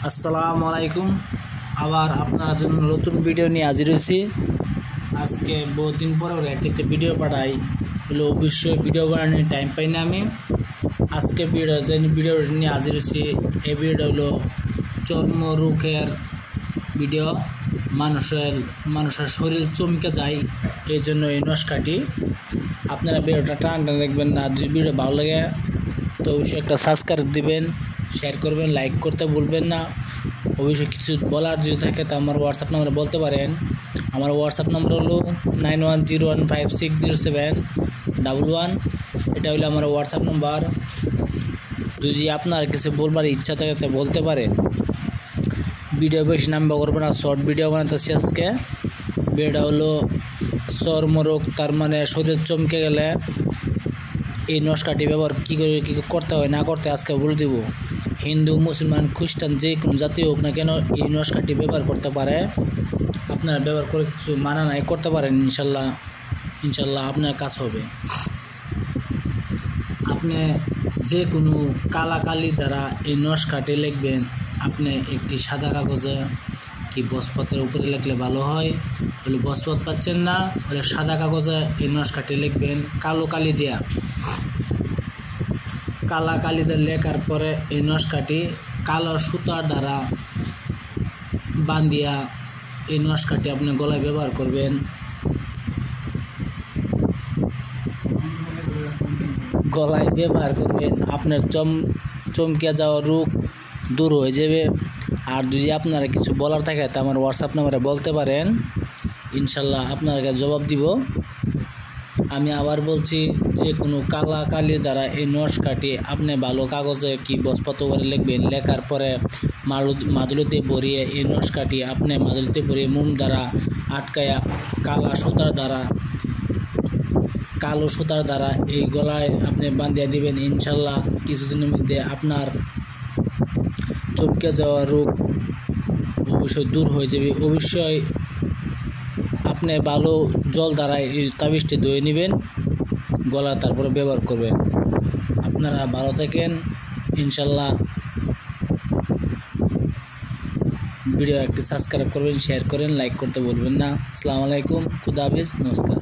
আসসালামু আলাইকুম। আবার আপনার জন্য নতুন ভিডিও নিয়ে হাজির হয়েছি। আজকে বহুদিন পরে একটা ভিডিও পাঠাই হলো, অবশ্যই ভিডিও বানানোর টাইম পাই না আমি। আজকে ভিডিও নিয়ে হাজির হয়েছি। এই ভিডিওটা হলো চর্মরোগের ভিডিও। মানুষের শরীর চমকে যায়, এই জন্য এই নস্কাটি। আপনারা ভিডিওটা টান দেখবেন না। যদি ভিডিও ভালো লাগে তো অবশ্যই একটা সাবস্ক্রাইব দিবেন, শেয়ার করবেন, লাইক করতে ভুলবেন না। অবশ্যই কিছু বলার যদি থাকে তো আমার হোয়াটসঅ্যাপ নম্বরে বলতে পারেন। আমার হোয়াটসঅ্যাপ নম্বর হলো 9101560711। এটা হলো আমার হোয়াটসঅ্যাপ নম্বর। যদি আপনার কিছু বলবার ইচ্ছা থাকে তো বলতে পারেন। ভিডিও বেশি নাম্বা করবো না, শর্ট ভিডিও বানাতেছি আজকে। ভিডিওটা হলো চর্মরোগ, তার মানে শরীর চমকে গেলে এই নস্কাটি ব্যবহার কী করতে হয় না করতে আজকে বলে দেব। হিন্দু, মুসলমান, খ্রিস্টান যে কোনো জাতি হোক না কেন এই নস্কাটি ব্যবহার করতে পারে। আপনারা ব্যবহার করে কিছু মানা নাই করতে পারেন। ইনশাল্লাহ আপনার কাজ হবে। আপনি যে কোনো কালি দ্বারা এই নস্কাটি লিখবেন। আপনি একটি সাদা কাগজে কি বসপতের উপরে লিখলে ভালো হয়। বলে বসপত পাচ্ছেন না, বলে সাদা কাগজে এই নস্কাটি লিখবেন কালো কালি দিয়া। কালিতে লেখার পরে এই নস্কাটি কালো সুতার দ্বারা বান্ধিয়া এই নস্কাটি আপনি গলায় ব্যবহার করবেন। আপনার চমকে যাওয়া রোগ দূর হয়ে যাবে। আর যদি আপনারা কিছু বলার থাকে তা আমার হোয়াটসঅ্যাপ নম্বরে বলতে পারেন। ইনশাল্লাহ আপনাকে জবাব দিব। আমি আবার বলছি, যে কোনো কালির দ্বারা এই নস্কাটি আপনি ভালো কাগজে কি বসপত করে লিখবেন। লেখার পরে মাদুলিতে ভরিয়ে এই নস্কাটি আপনি মাদুলিতে ভরিয়ে মোম দ্বারা আটকায়া কালো সুতার দ্বারা এই গলায় আপনি বাঁধিয়ে দিবেন। ইনশাল্লাহ কিছুদিনের মধ্যে আপনার চমকে যাওয়া রোগ অবশ্যই দূর হয়ে যাবে। অবশ্যই আপনি ভালো জল দ্বারা এই তাবিজটি ধুয়ে নেবেন, গলা তারপরে ব্যবহার করবেন। আপনারা ভালো থাকেন। ইনশাল্লাহ ভিডিও একটি সাবস্ক্রাইব করবেন, শেয়ার করেন, লাইক করতে বলবেন না। আসসালামু আলাইকুম, খুদা হাফেজ, নমস্কার।